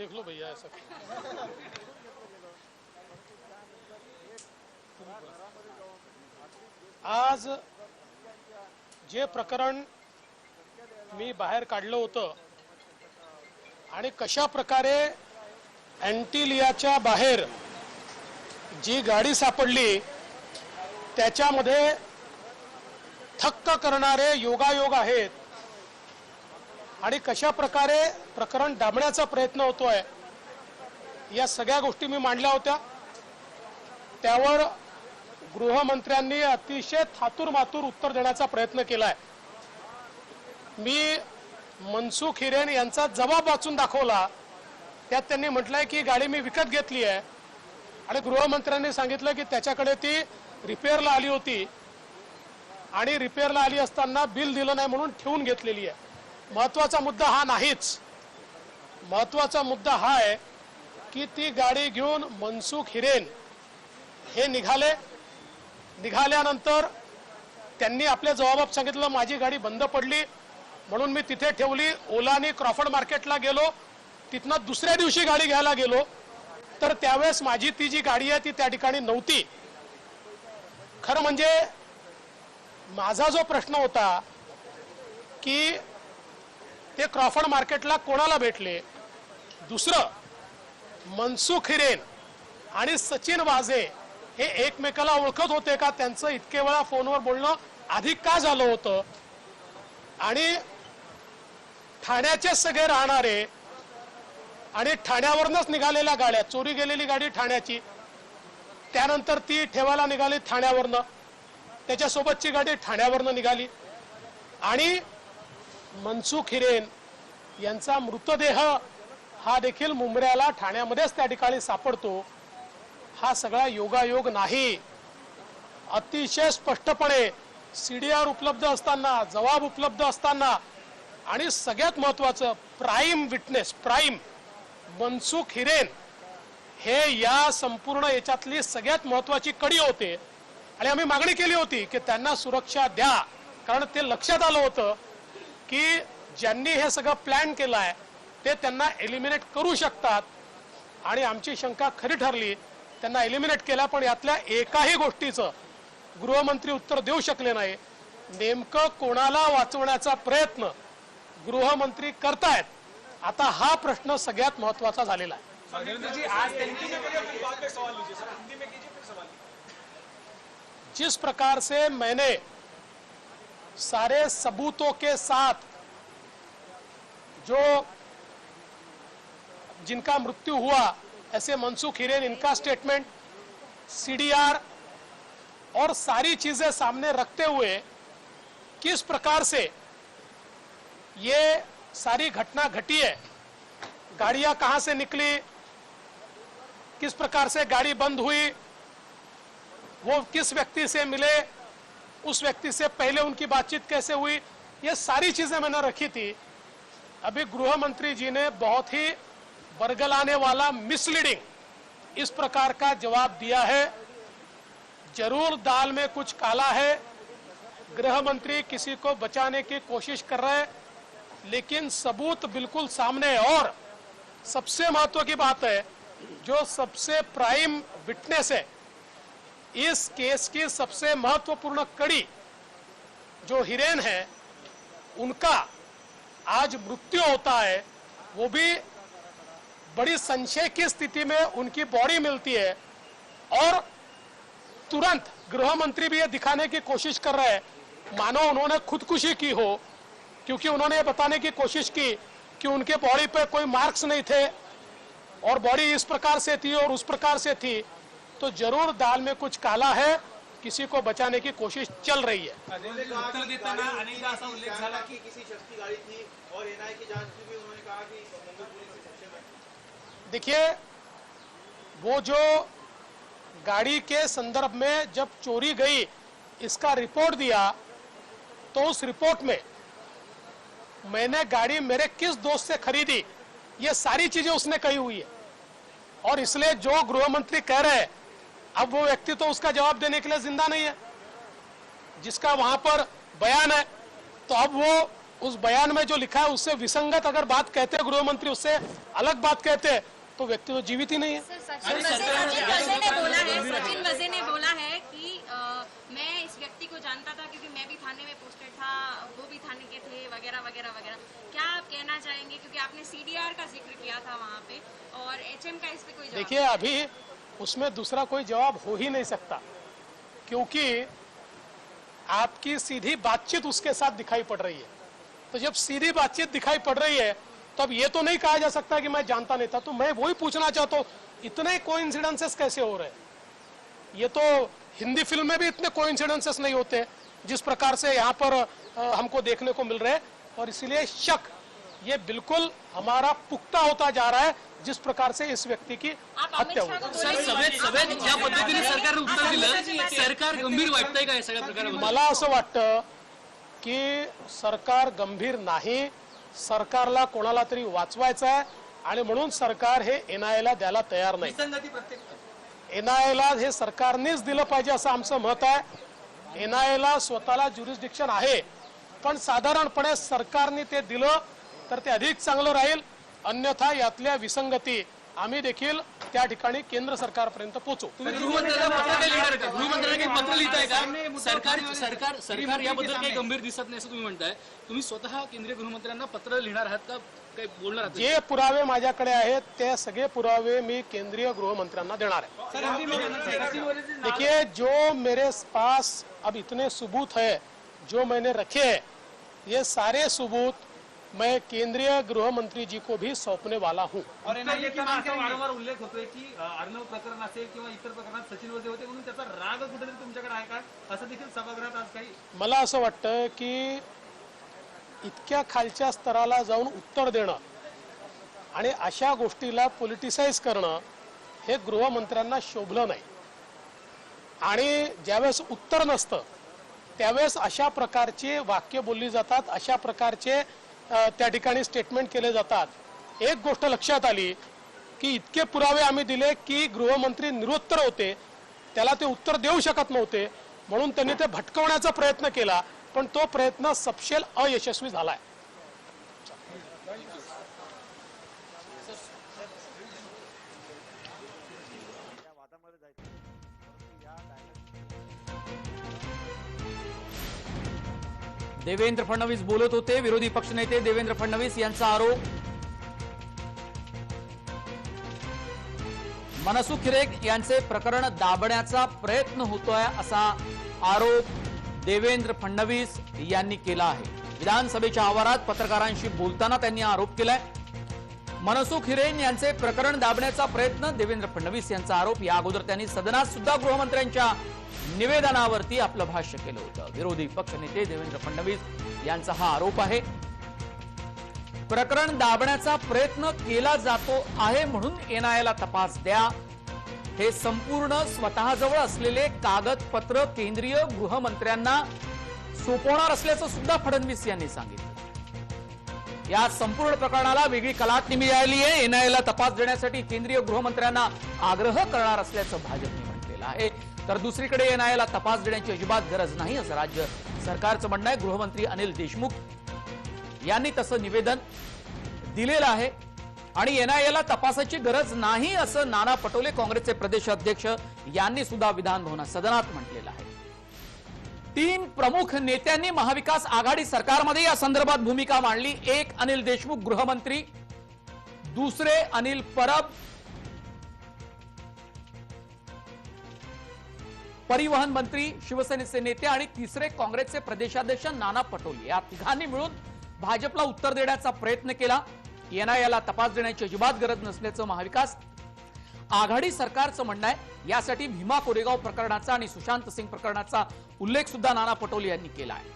देख लो भैया ऐसा आज जे प्रकरण मी बाहेर काढलं होतं आणि कशा प्रकारे अँटिलियाच्या बाहेर जी गाडी सापडली त्याच्यामध्ये थक्क करणारे योगायोग आहेत आणि कशा प्रकारे प्रकरण दाबण्याचा प्रयत्न होतोय या सगळ्या गोष्टी मी मांडल्या होत्या। त्यावर गृहमंत्र्यांनी अतिशय थातूरमातूर उत्तर देण्याचा प्रयत्न केलाय। मी मनसुख हिरेन यांचा जबाब वाचून दाखवला। त्यात त्यांनी म्हटलंय की गाडी मी विकत घेतली आहे आणि गृहमंत्र्यांनी सांगितलं की त्याच्याकडे ती रिपेअरला आली होती आणि रिपेअरला आली असताना बिल दिलं नाही म्हणून ठेवून घेतलेली आहे। महत्त्वाचा मुद्दा हा नाहीच। महत्त्वाचा मुद्दा हा आहे की ती गाडी घेऊन मनसुख हिरेन हे निघाल्यानंतर त्यांनी आपल्या जबाबात सांगितलं माझी गाडी बंद पडली म्हणून मी तिथे ठेवली। ओलानी क्रॉफर्ड मार्केटला गेलो, तिथनं दुसऱ्या दिवशी गाडी घ्यायला गेलो तर त्यावेळेस माझी ती जी गाडी आहे ती त्या ठिकाणी नव्हती। खरं म्हणजे माझा जो प्रश्न होता की ते क्रॉफर्ड मार्केटला कोणाला भेटले, दुसरं मनसुख हिरेन आणि सचिन वाझे हे एकमेकाला ओळखत होते का, त्यांचं इतके वेळा फोनवर बोलणं आधी का झालं होतं आणि ठाण्याचे सगळे राहणारे आणि ठाण्यावरनच निघालेल्या गाड्या, चोरी गेलेली गाडी ठाण्याची, त्यानंतर ती ठेवायला निघाली ठाण्यावरनं, त्याच्यासोबतची गाडी ठाण्यावरनं निघाली आणि मनसुख हिरेन यांचा मृतदेह हा देखील मुंबऱ्याला ठाण्यामध्येच त्या ठिकाणी सापडतो। हा सगळा योगायोग नाही। अतिशय स्पष्टपणे सीडीआर उपलब्ध असताना, जबाब उपलब्ध असताना आणि सगळ्यात महत्त्वाचं prime witness, prime Mansukh Hiren हे या संपूर्ण याच्यातली सगळ्यात महत्त्वाची कडी होते आणि आम्ही मागणी केली होती की त्यांना सुरक्षा द्या, कारण ते लक्षात आलं होतं की ज्यांनी हे सगळं प्लॅन केलाय ते त्यांना एलिमिनेट करू शकतात आणि आमची शंका खरी ठरली। त्यांना एलिमिनेट केला पण यातल्या एकाही गोष्टीचं गृहमंत्री उत्तर देऊ शकले नाही। नेमकं कोणाला वाचवण्याचा प्रयत्न गृहमंत्री करतायत, आता हा प्रश्न सगळ्यात महत्त्वाचा झालेला आहे। जिस प्रकार से मैंने सारे सबूतों के साथ जो जिनका मृत्यु हुआ ऐसे मनसुख हिरेन, इनका स्टेटमेंट, सीडीआर और सारी चीजें सामने रखते हुए किस प्रकार से ये सारी घटना घटी है, गाड़ियां कहां से निकली, किस प्रकार से गाड़ी बंद हुई, वो किस व्यक्ति से मिले, उस व्यक्ति से पहले उनकी बातचीत कैसे हुई, ये सारी चीजें मैंने रखी थी। अभी गृह मंत्री जी ने बहुत ही बरगलाने वाला, मिसलीडिंग इस प्रकार का जवाब दिया है। जरूर दाल में कुछ काला है, गृह मंत्री किसी को बचाने की कोशिश कर रहे हैं, लेकिन सबूत बिल्कुल सामने है। और सबसे महत्व की बात है, जो सबसे प्राइम विटनेस है इस केस की, सबसे महत्वपूर्ण कड़ी जो हिरेन है, उनका आज मृत्यु होता है, वो भी बड़ी संशय की स्थिति में उनकी बॉडी मिलती है और तुरंत गृह मंत्री भी ये दिखाने की कोशिश कर रहे हैं मानो उन्होंने खुदकुशी की हो, क्योंकि उन्होंने ये बताने की कोशिश की कि उनके बॉडी पे कोई मार्क्स नहीं थे और बॉडी इस प्रकार से थी और उस प्रकार से थी। तो जरूर दाल में कुछ काला है, किसी को बचाने की कोशिश चल रही है। उत्तर देताना अनेकदा असा उल्लेख झाला की किसी शख्स की गाड़ी थी और एनआई की जांच में भी उन्होंने कहा कि मुंबई पुलिस से सक्षम है। देखिए, वो जो गाड़ी के संदर्भ में जब चोरी गई इसका रिपोर्ट दिया तो उस रिपोर्ट में मैंने गाड़ी मेरे किस दोस्त से खरीदी ये सारी चीजें उसने कही हुई है। और इसलिए जो गृह मंत्री कह रहे हैं, अब वो व्यक्ति तो उसका जवाब देने के लिए जिंदा नहीं है जिसका वहां पर बयान है, तो अब वो उस बयान में जो लिखा है उससे विसंगत अगर बात कहते हैं, गृह मंत्री उससे अलग बात कहते हैं, तो व्यक्ति तो जीवित ही नहीं है। सचिन वजे ने बोला है कि मैं इस व्यक्ति को जानता था क्योंकि मैं भी थाने में पोस्टेड था, वो भी थाने के थे, वगैरह वगैरह वगैरह। क्या आप कहना चाहेंगे, क्योंकि आपने सीडीआर का जिक्र किया था वहाँ पे और एचएम का इस पे कोई जवाब? देखिए, अभी उसमें दूसरा कोई जवाब हो ही नहीं सकता, क्योंकि आपकी सीधी बातचीत उसके साथ दिखाई पड़ रही है। तो जब सीधी बातचीत दिखाई पड़ रही है, तब ये तो नहीं कहा जा सकता कि मैं जानता नहीं था। तो मैं वही पूछना चाहता हूँ, इतने कोइंसिडेंसेस कैसे हो रहे हैं? ये तो हिंदी फिल्म में भी इतने कोइंसिडेंसेस नहीं होते जिस प्रकार से यहाँ पर हमको देखने को मिल रहे हैं। और इसीलिए शक ये बिल्कुल हमारा पुख्ता होता जा रहा है, जिस प्रकार से इस व्यक्ति की हत्या हुई। सर, सभेत ज्या पद्धतीने सरकारने उत्तर दिलं, सरकार गंभीर वाटतंय का या सगळ्या प्रकाराबद्दल? मला असं वाटतं की सरकार गंभीर नाही, सरकारला कोणाला तरी वाचवायचं आहे आणि म्हणून सरकार हे एनआयएला द्यायला तयार नाही। विसंगती प्रत्येक एनआयएला हे सरकारनेच दिलं पाहिजे असं आमचं मत आहे। एनआयएला स्वतःला ज्युरिस्डिक्शन आहे, पण साधारणपणे सरकारने ते दिलं तर ते अधिक चांगलं राहील, अन्यथा यातल्या विसंगती आम्ही देखील त्या ठिकाणी केंद्र सरकारपर्यंत पोहोचू। तुम्ही गृहमंत्र्यांना पत्र काही लिहिणार का? गृहमंत्र्यांना काही पत्र लिहिताय का? सरकार याबद्दल काही गंभीर दिसत नाही असं तुम्ही म्हणताय, तुम्ही स्वतः केंद्रीय गृहमंत्र्यांना पत्र लिहिणार आहात का, काही बोलणार आहात? जे पुरावे माझ्याकडे आहेत ते सगळे पुरावे मी केंद्रीय गृहमंत्र्यांना देणार आहे। देखिए, जो मेरे पास अब इतने सबूत है जो मैंने रखे हैं, ये सारे सबूत मैं केंद्रीय गृह मंत्री जी को भी सौंपने वाला हूं। और एनआयए की मांग वारंवार उल्लेख होतोय की अर्णव प्रकरण असेल किंवा इतर प्रकरणात सचिन वजे होते म्हणून त्याचा राग कुठेतरी तुमच्याकडे आहे का, असं देखील सभागृहात आज काही? मला असं वाटतं की इतक्या खालच्या स्तराला जाऊन उत्तर देणं आणि अशा गोष्टीला पॉलिटिसाइज करणं हे गृहमंत्र्यांना शोभलं नाही। आणि ज्यावेळेस उत्तर नसतं त्यावेळेस अशा प्रकारचे वाक्य बोलली जातात, अशा प्रकारचे त्या ठिकाणी स्टेटमेंट केले जातात। एक गोष्ट लक्षात आली की इतके पुरावे आम्ही दिले की गृहमंत्री निरुत्तर होते, त्याला ते उत्तर देऊ शकत नव्हते, म्हणून त्यांनी ते भटकवण्याचा प्रयत्न केला, पण तो प्रयत्न सपशेल अयशस्वी झालाय। देवेंद्र फडणवीस बोलत होते। विरोधी पक्षनेते देवेंद्र फडणवीस यांचा आरोप, मनसुख हिरेन यांचे प्रकरण दाबण्याचा प्रयत्न होतोय असा आरोप देवेंद्र फडणवीस यांनी केला आहे। विधानसभेच्या आवारात पत्रकारांशी बोलताना त्यांनी आरोप केलाय। मनसुख हिरेन यांचे प्रकरण दाबण्याचा प्रयत्न, देवेंद्र फडणवीस यांचा आरोप। या अगोदर त्यांनी सदनात सुद्धा गृहमंत्र्यांच्या निवेदनावरती आपलं भाष्य केलं होतं। विरोधी पक्षनेते देवेंद्र फडणवीस यांचा हा आरोप आहे। प्रकरण दाबण्याचा प्रयत्न केला जातो आहे म्हणून एनआयएला तपास द्या, हे संपूर्ण स्वतःजवळ असलेले कागदपत्र केंद्रीय गृहमंत्र्यांना सोपवणार असल्याचं सुद्धा फडणवीस यांनी सांगितलं। या संपूर्ण प्रकरणाला वेगळी कलाटणी मिळाली आहे। एनआयएला तपास देण्यासाठी केंद्रीय गृहमंत्र्यांना आग्रह करणार असल्याचं भाजपने म्हटलेलं आहे। तर दुसरीकडे एनआयएला तपास देण्याची अजिबात गरज नाही असं राज्य सरकारचं म्हणणं आहे। गृहमंत्री अनिल देशमुख यांनी तसं निवेदन दिलेलं आहे आणि एनआयएला तपासाची गरज नाही असं नाना पटोले काँग्रेसचे प्रदेश अध्यक्ष यांनी सुद्धा विधान भवनात सदनात म्हटलेलं आहे। 3 प्रमुख नेत्यांनी महाविकास आघाडी सरकारमध्ये या संदर्भात भूमिका मांडली। एक अनिल देशमुख गृहमंत्री, दुसरे अनिल परब परिवहन मंत्री शिवसेनेचे नेते आणि तिसरे काँग्रेसचे प्रदेशाध्यक्ष नाना पटोले, या तिघांनी मिळून भाजपला उत्तर देण्याचा प्रयत्न केला। एनआयएला तपास देण्याची अजिबात गरज नसल्याचं महाविकास आघाडी सरकारचं म्हणणं आहे। यासाठी भीमा कोरेगाव प्रकरणाचा आणि सुशांत सिंग प्रकरणाचा उल्लेख सुद्धा नाना पटोले यांनी केला आहे।